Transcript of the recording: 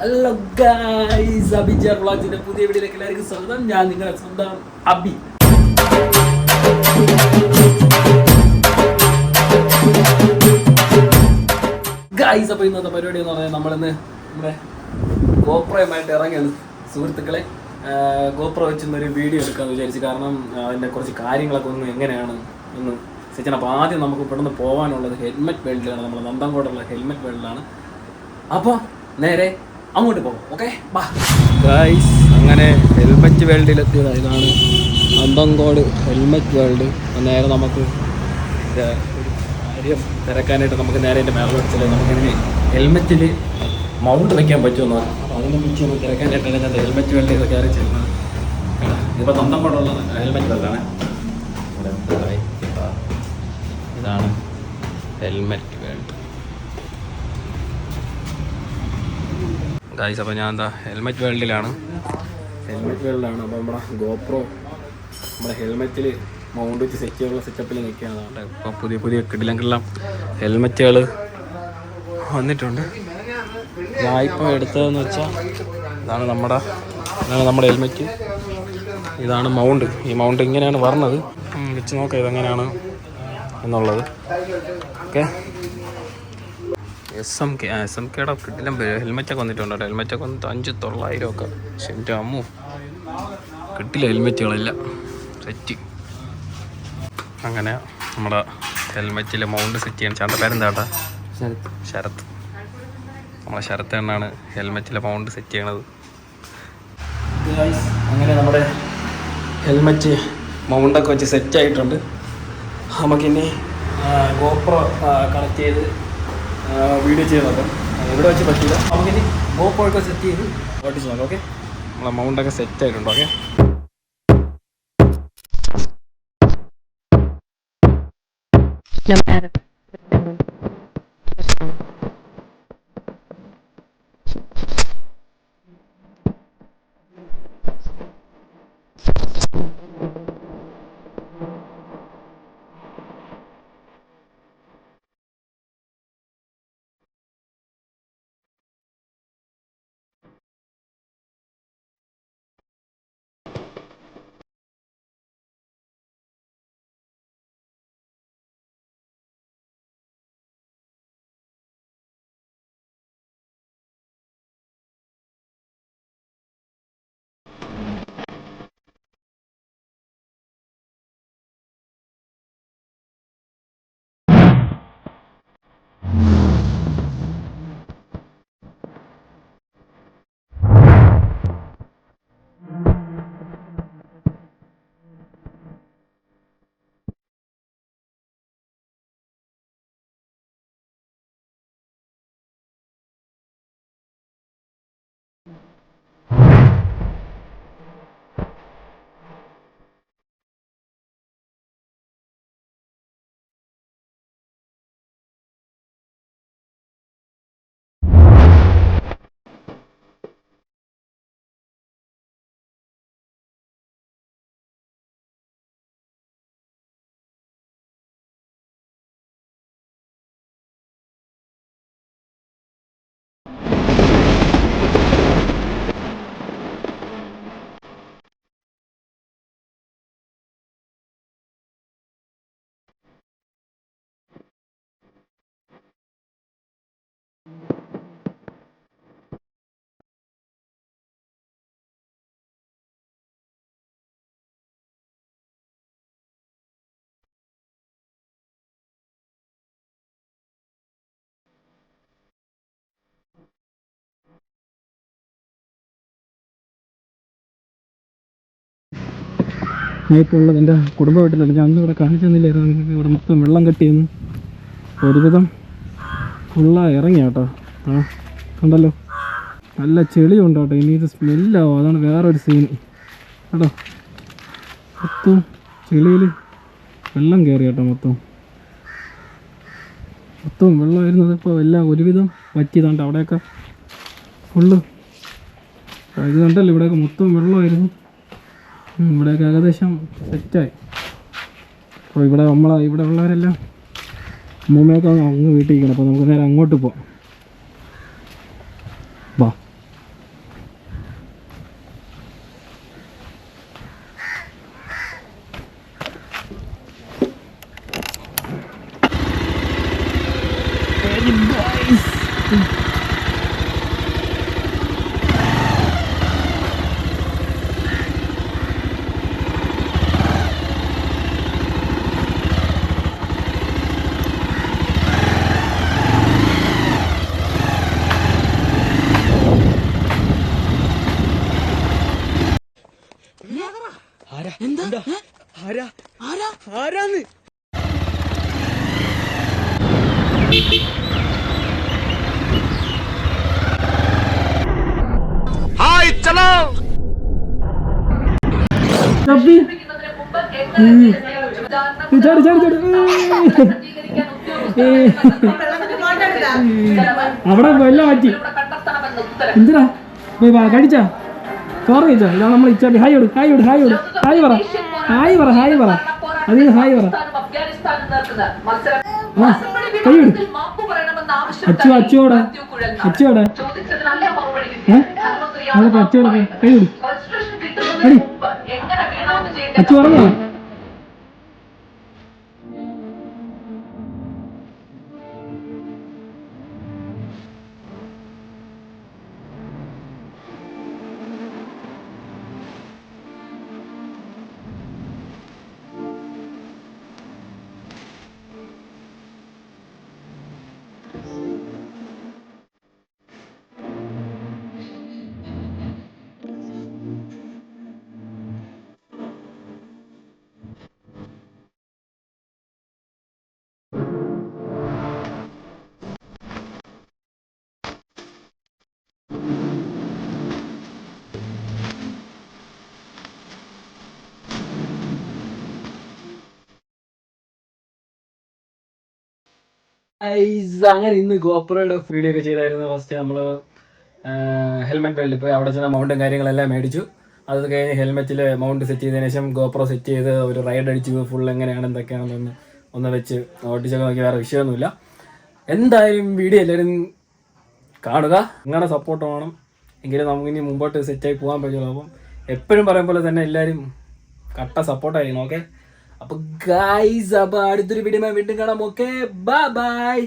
Hello guys, അഭിജാർ വ്ളോഗ്സിന്റെ പുതിയ വീഡിയോയിലേക്ക് എല്ലാവർക്കും സ്വാഗതം. ഞാൻ നിങ്ങളുടെ സ്വന്തം അബി. ഗൈസ്, അപ്പോൾ ഇന്നത്തെ പരിപാടി എന്ന് പറഞ്ഞാൽ നമ്മളിന്ന് നമ്മുടെ ഗോപ്രോയുമായിട്ട് ഇറങ്ങിയാണ് സുഹൃത്തുക്കളെ. ഗോപ്രോ വെച്ചൊരു വീഡിയോ എടുക്കാമെന്ന് വിചാരിച്ചു. കാരണം അതിൻ്റെ കുറച്ച് കാര്യങ്ങളൊക്കെ ഒന്ന് എങ്ങനെയാണ് ഒന്ന് സെറ്റ്. അപ്പോൾ ആദ്യം നമുക്ക് പെട്ടെന്ന് പോകാനുള്ളത് ഹെൽമെറ്റ് വേൾഡിലാണ്. നമ്മൾ നന്തൻകോടുള്ള ഹെൽമെറ്റ് വേൾഡിലാണ്. അപ്പോൾ നേരെ അങ്ങോട്ട് പോകും. ഓക്കെ, ബാ ഗൈസ്. അങ്ങനെ ഹെൽമെറ്റ് വേൾഡിലെത്തിയതാണ്. ഇതാണ് നന്തൻകോട് ഹെൽമെറ്റ് വേൾഡ്. നേരെ നമുക്ക് ഒരു കാര്യം തിരക്കാനായിട്ട് നമുക്ക് നേരെ എൻ്റെ മേലെ വെച്ചാൽ നമുക്കിങ്ങനെ ഹെൽമെറ്റിൽ മൗണ്ട് വയ്ക്കാൻ പറ്റുമെന്ന്. അപ്പോൾ അതിനെ കുറിച്ച് നമുക്ക് തിരക്കാനായിട്ടാണ് ഞാൻ ഹെൽമെറ്റ് വേൾഡിൽ കയറി ചെയ്യുന്നത്. ഇതിപ്പോൾ നന്തൻകോടുള്ള ഹെൽമെറ്റ് വേൾഡാണ്. ഇതാണ് ഹെൽമെറ്റ് വേൾഡ് ഗൈസ്. അപ്പോൾ ഞാൻ എന്താ ഹെൽമെറ്റ് വേൾഡിലാണ്. അപ്പോൾ നമ്മുടെ ഗോപ്രോ നമ്മുടെ ഹെൽമെറ്റിൽ മൗണ്ട് വെച്ച് സെറ്റ് ചെയ്യാനുള്ള സെറ്റപ്പിൽ നിൽക്കുകയാണ്. ഇപ്പോൾ പുതിയ കിടിലം ഹെൽമെറ്റുകൾ വന്നിട്ടുണ്ട്. ഞാൻ ഇപ്പോൾ എടുത്തതെന്ന് വെച്ചാൽ ഇതാണ് നമ്മുടെ ഹെൽമെറ്റ്. ഇതാണ് മൗണ്ട്. ഈ മൗണ്ട് ഇങ്ങനെയാണ് പറഞ്ഞത്. വെച്ച് നോക്കാം ഇതെങ്ങനെയാണ് എന്നുള്ളത്. ഓക്കെ, SMKയുടെ കിട്ടിലും ഹെൽമെറ്റൊക്കെ വന്നിട്ടുണ്ട്. ഹെൽമെറ്റൊക്കെ വന്നിട്ട് 5,900 ഒക്കെ. പക്ഷെ എൻ്റെ അമ്മു കിട്ടില്ല ഹെൽമെറ്റുകളെല്ലാം സെറ്റ്. അങ്ങനെ നമ്മുടെ ഹെൽമെറ്റിൽ മൗണ്ട് സെറ്റ് ചെയ്യാൻ ചാണ്ട പേരെന്താട്ടാ? ശരത്ത്. നമ്മളെ ശരത്ത് എന്നാണ് ഹെൽമെറ്റിലെ മൗണ്ട് സെറ്റ് ചെയ്യണത്. അങ്ങനെ നമ്മുടെ ഹെൽമെറ്റ് മൗണ്ടൊക്കെ വെച്ച് സെറ്റ് ആയിട്ടുണ്ട്. നമുക്കിനി ഗോപ്രോ കണക്ട് ചെയ്ത് വീഡിയോ ചെയ്യുന്നത് ഇവിടെ വെച്ച് പറ്റില്ല. നമുക്കിനി ഗോപ്രോ ഒക്കെ സെറ്റ് ചെയ്ത് ഓട്ടിച്ച് നോക്കാം. ഓക്കെ, നമ്മളെ മൗണ്ടൊക്കെ സെറ്റ് ആയിട്ടുണ്ട്. ഓക്കെ, ഞാൻ ഇപ്പോൾ ഉള്ളത് എൻ്റെ കുടുംബ വീട്ടിലാണ്. ഞാൻ അന്ന് ഇവിടെ കാണിച്ചു തന്നില്ലായിരുന്നു നിങ്ങൾക്ക്. ഇവിടെ മൊത്തം വെള്ളം കെട്ടിയെന്ന്. ഒരുവിധം ഫുള്ളായി ഇറങ്ങി കേട്ടോ. കണ്ടല്ലോ, നല്ല ചെളിയുണ്ട് കേട്ടോ. ഇനി ഇത് സ്മെല്ലാവും, അതാണ് വേറൊരു സീൻ കേട്ടോ. മൊത്തം ചെളിയിൽ വെള്ളം കയറി കേട്ടോ. മൊത്തം വെള്ളമായിരുന്നത് ഇപ്പോൾ എല്ലാം ഒരുവിധം വറ്റിയതാണ്ട്. അവിടെയൊക്കെ ഫുള്ള് ഇത് കണ്ടല്ലോ, ഇവിടെയൊക്കെ മൊത്തം വെള്ളമായിരുന്നു. ഇവിടെയൊക്കെ ഏകദേശം സെറ്റായി. അപ്പോൾ ഇവിടെ ഉള്ളവരെല്ലാം അമ്മൂമ്മയൊക്കെ അങ്ങ് വീട്ടിൽ ഇരിക്കണം. അപ്പോൾ നമുക്ക് നേരെ അങ്ങോട്ട് പോവാം. വാ. ആരാന്ന് ഹായ് ചലോ അവിടെ എല്ലാം മാറ്റി എന്തിനാ കഴിച്ചാ ചോറ് കഴിച്ചാ ഇതാണ് നമ്മൾ ഇച്ചാ ഹായ് ഓട് ഹായ് ഓട് ഹായ് ഓട് ഹായ് പറ ഹായ് പറ ഹായ് പറ അതിന് ഹായ് പറ കൈയ്യോട് അച്ചു അച്ചുവോടെ അച്ചുവോടെ അച്ചുവോടെ കൈയ്യോട് അച്ചു പറഞ്ഞോ അങ്ങനെ ഇന്ന് ഗോപ്രോയുടെ വീഡിയോ ഒക്കെ ചെയ്തായിരുന്നു. ഫസ്റ്റ് നമ്മൾ ഹെൽമെറ്റ് വേൾഡിൽ പോയി അവിടെ ചെന്ന മൗണ്ടും കാര്യങ്ങളെല്ലാം മേടിച്ചു. അത് കഴിഞ്ഞ് ഹെൽമെറ്റിൽ മൗണ്ട് സെറ്റ് ചെയ്തതിനു ശേഷം ഗോപ്രോ സെറ്റ് ചെയ്ത് ഒരു റൈഡ് അടിച്ചു. ഫുൾ എങ്ങനെയാണ് എന്തൊക്കെയാണെന്നൊന്ന് ഒന്ന് വെച്ച് ഓടിച്ചൊക്കെ നോക്കി. വേറെ വിഷയമൊന്നുമില്ല. എന്തായാലും വീഡിയോ എല്ലാവരും കാണുക. നിങ്ങളുടെ സപ്പോർട്ട് വേണം, എങ്കിലും നമുക്കിനി മുമ്പോട്ട് സെറ്റായി പോകാൻ പറ്റുള്ളൂ. അപ്പം എപ്പോഴും പറയും പോലെ തന്നെ എല്ലാവരും കട്ട സപ്പോർട്ടായിരിക്കണം. ഓക്കെ, അപ്പോൾ ഗൈസ്, അപ്പോൾ അടുത്തൊരു വീഡിയോ വീണ്ടും കാണാം. Okay, by.